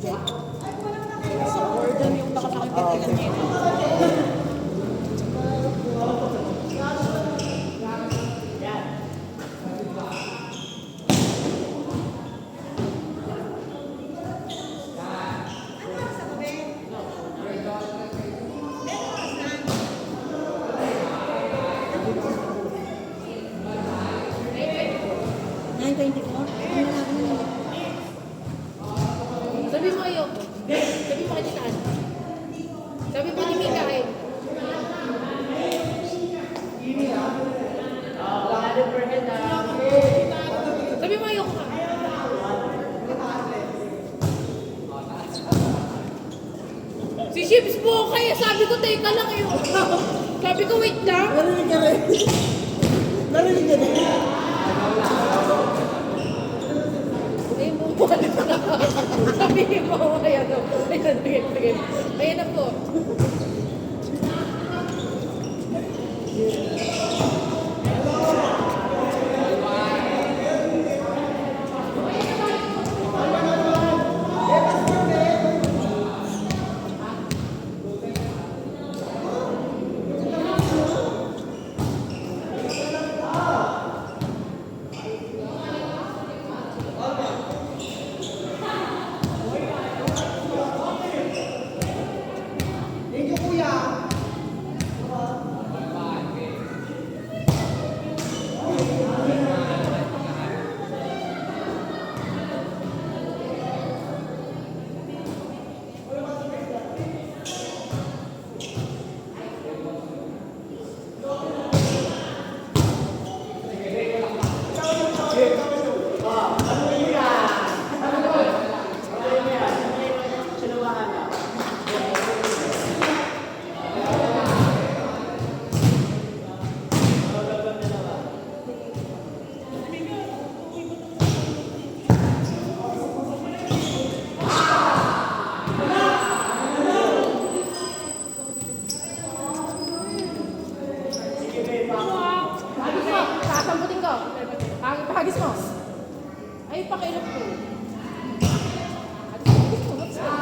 Sa organ yung nakasakit ka tilan niya. Sabi mo ayoko. Sabi mo kajitaan. Sabi mo hindi kain. Sabi mo ayoko ka. Si Chips po kaya sabi ko teka lang yun. Sabi ko wait lang. Narinig ka rin. Narinig ka rin. Ayun po. Sabi mo ayan o. Ayan na po. Hagis mo. Sasamputin ko. Hagis mo. Ay, pakiilap ko. Hagis mo. Hagis mo.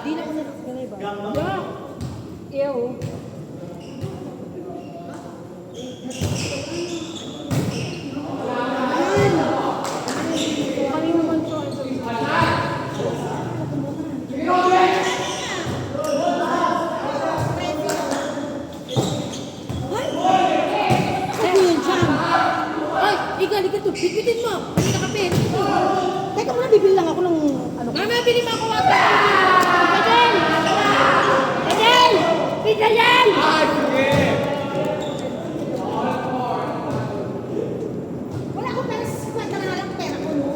Di na ko nagkakanay ba? Ew. Kami naman po. Ano yun, Jam? Ay, iga to. Bibitin mo. Hindi na kape. Teka muna, bibili lang ako ng ano. Mama, bili mo ako water. Adel! Adel! Pizza yan! Wala akong pera sa kwenta na lang pera ko, no?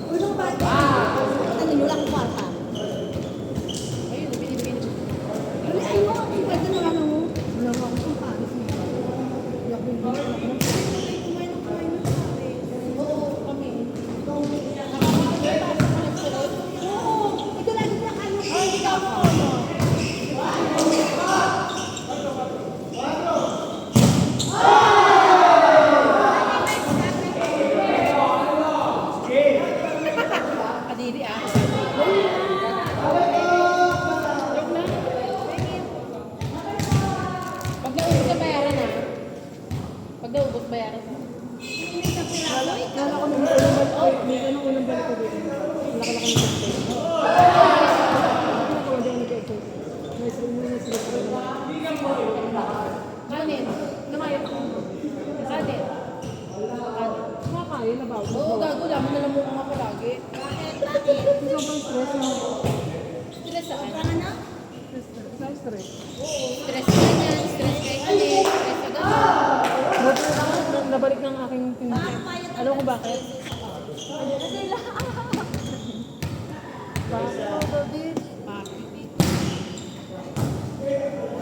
Ulo ba? Ano nyo lang kwarta? Ayun, binibili. Wala, ayun. Kwenta na lang mo. Wala mo ako sa paris. Oo, kami. Oo, ito lagi na kayo. Ay, hindi ka ako. Kadiri ah. Joke lang. Pag naubos na bayaran ah. Pag naubos bayaran ah. Kala ko nung unang balik ko, may ganun unang balik ko dito. Laki-laki ng pagkain. Ako hindi ako nag-exercise. May slip ko na. Kanin. Namayot ko. Kanin. Kumakain na ba? Oo, gago. Laman na lang mo nga palagi. Sobrang stress na. Stress saan? Stress. Stress ka yan. Stress kay Alin. Stress ka gano'n. Buti na lang nabalik ng aking pinag. Alam ko bakit?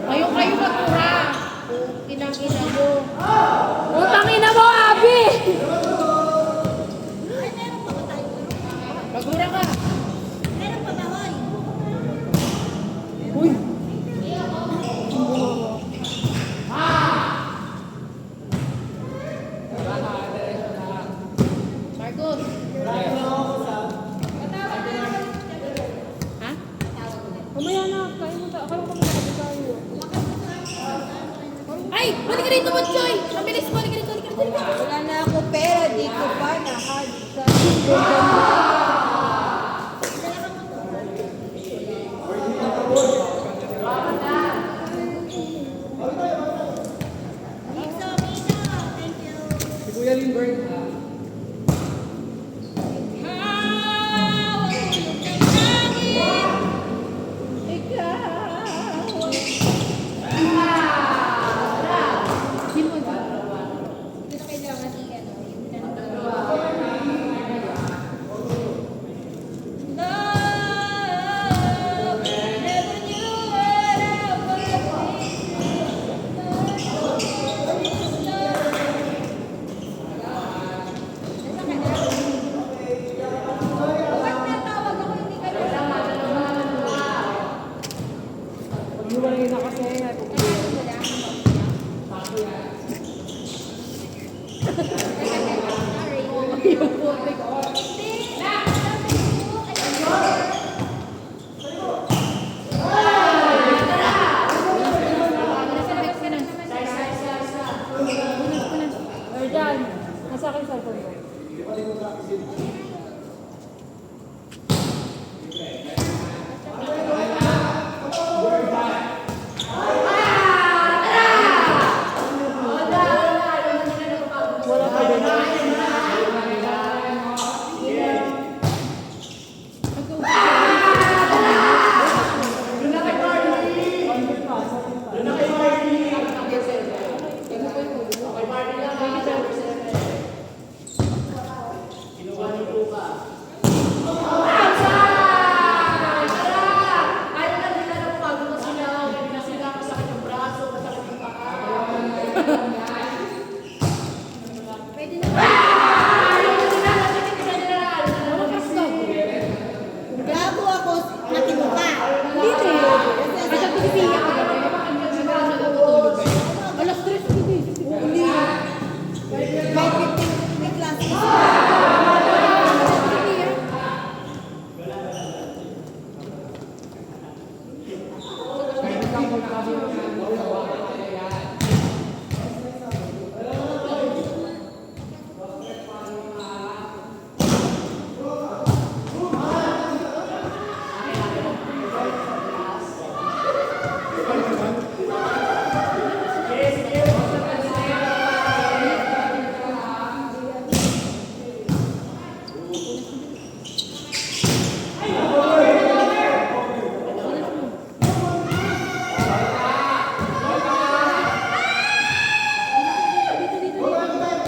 Kayo matura. Kinang-ina mo. Utang ina mo, Abi! Magura ka. Uy! Marcos. Ha? Mamaya na, kain mo tayo. Akala ko magkakabi tayo. Ay! Balik ka rito, Matchoy! Mabilis, balik ka rito, balik ka rito. Wala na ako pera, di ko pa nahal sa Si Kuya Lindbergh. Iwalay na kasi. Or dyan. Nasa akin cellphone mo. Wala pa din. Gago ako, natimuka. Dito eh. Asa ko si Pia. Alas 3 ko din. Hindi. May 15 may klase.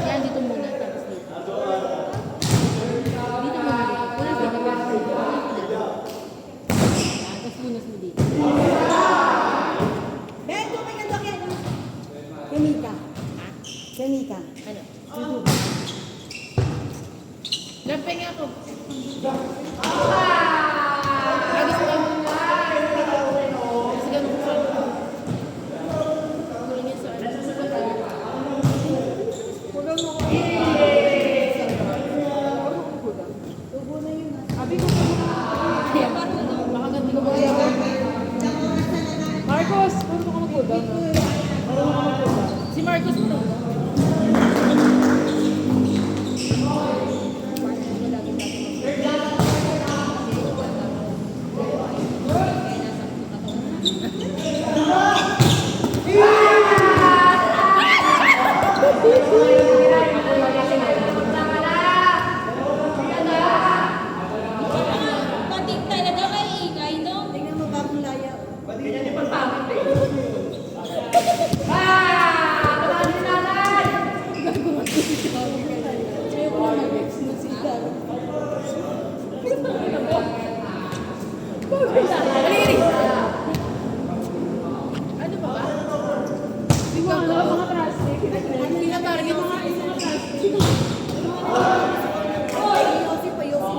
Yan, dito muna. Tapos dito. Dito muna. Punas dito. Tapos punas mo dito. Ben, tumingin ka kaya. Kanika. Kanika. Ano? Lampay nga ako. Agos mo lang. Tapos ganun ko siya. Kulang yan sa ano. Kulang mo ko. Tubo na yun. Abi ko. Kaya parang ano, baka ganti ko ba? Marcos, puro ka mag-cooldown na. Marunong ka mag-cooldown. Si Marcos mo daw. Patik talaga kay ingay, no? Tingnan mo bagong laya. Haliri. Ano ba ba? Hindi ko alam, mga plastic. Hindi na target. Mga plastic. Yosi pa, Yosi.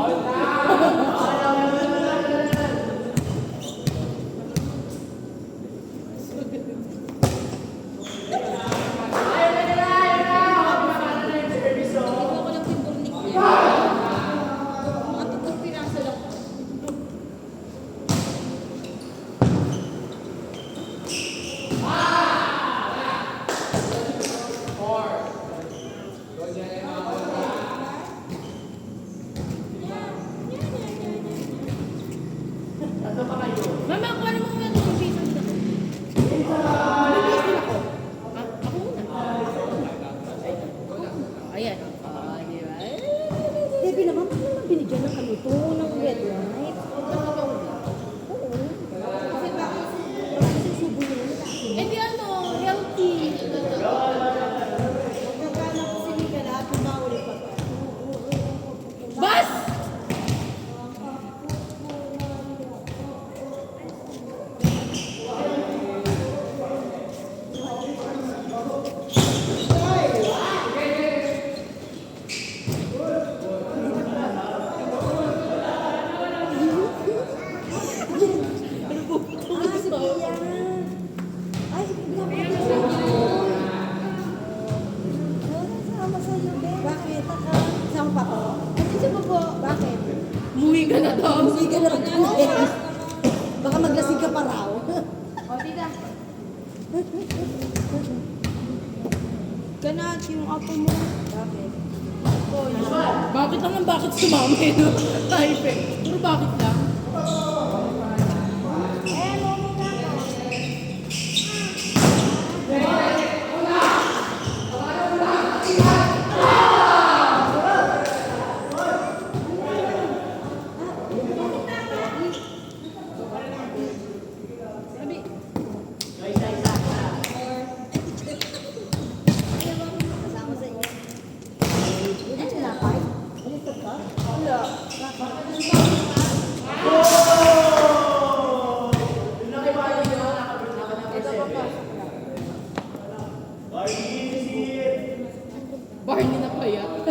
Ikaw ko lang pinturnik niya. Mga 3 piraso lang. Mama, ako ano mga itong piso dito? Ah, ako muna. Ayan. Ah, di ba? Debbie naman, bakit naman binigyan ng ano to, ng red light? Oo. Kasi bakit susubo nila nila? Eh di ano, healthy. Magkakala ko si Mika lahat ng bawal pa. Bas! Ah, si Pia. Ay, pinapagod sa sama sa iyo, Ben. Bakit? Saan pa po? Kasi siya po. Bakit? Umuwi ka na daw. Hindi ka na baka maglasing ka pa raw. O, tita. Ganat yung apo mo. Bakit? Bakit lang ang bakit sumama eh, no? Type eh. Pero bakit lang? Sabi, Kasama sa inyo. Hindi ka sinapay? Baliktad ka? Wala. Barney na pa yan.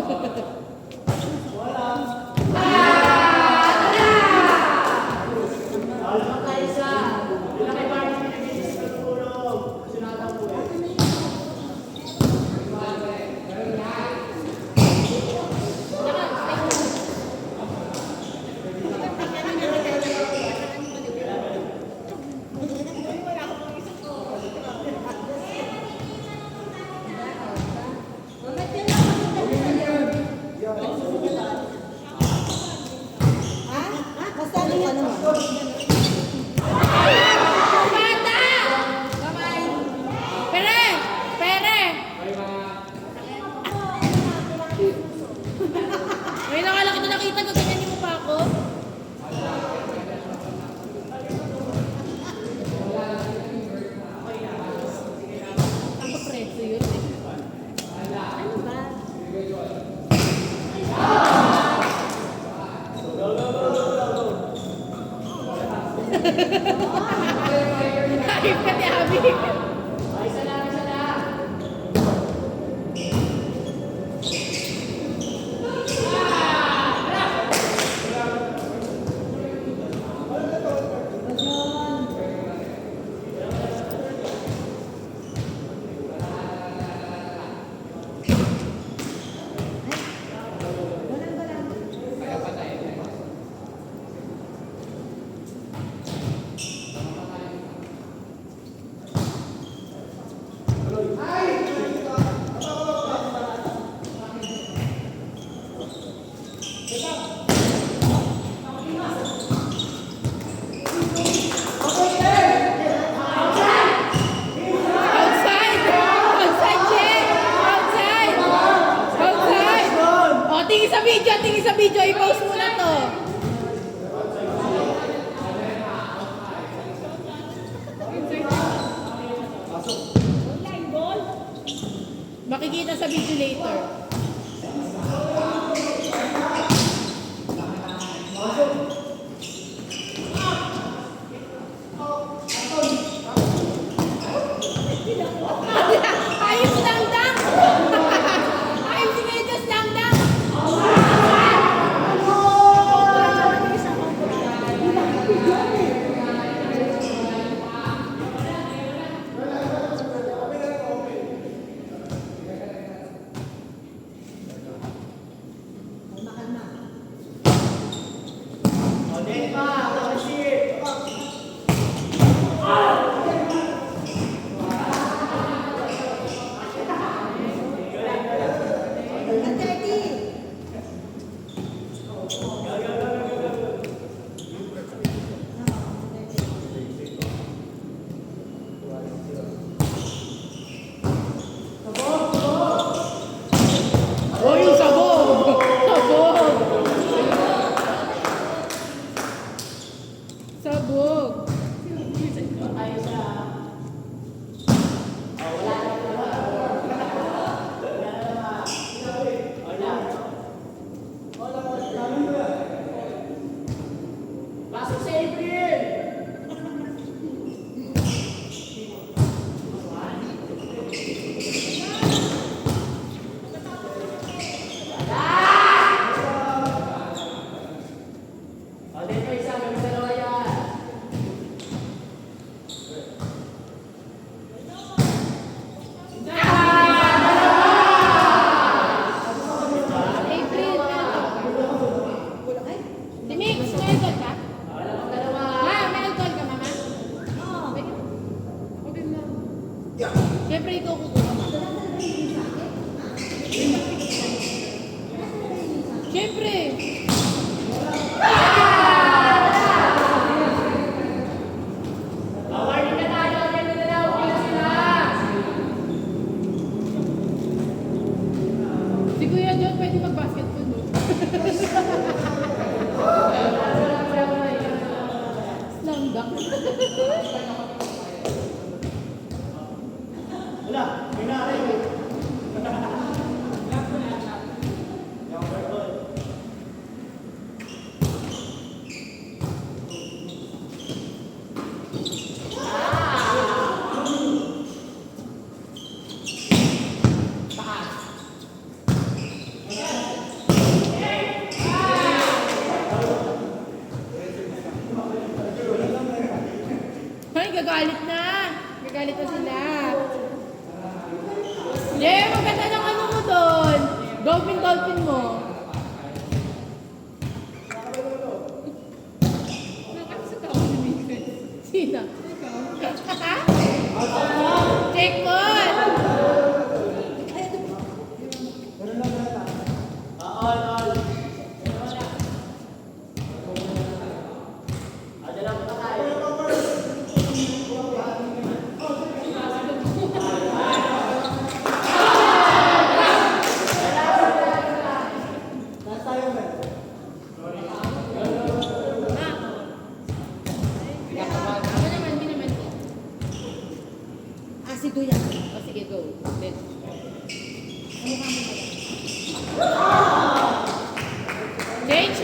Basta ano ka naman? Bata! Pere! Pere! Ay, nakala kita nakita ko, ganyan mo pa ako. Ang preso yun eh. Ano ba? Kahit ka ni Abby. Outside! Outside, check! Outside! Outside! O, tingin sa video. I-post mo na to. Makikita sa video later. Oh, yung sabog! Sabog! Sabog! April, si Mix, may alcohol ka? Ma, may alcohol ka, mama? Okay na. Siyempre, ikaw kukuha mo. Siyempre. Si Kuya John pwede mag-basketball, no? Slam dunk. Ay, gagalit na. Gagalit na sila. Yeah, maganda ng ano mo doon. Dolphin mo. Sino? Check ball. Ako naman, binaman ko. Asido yan. O sige, go. Then. Change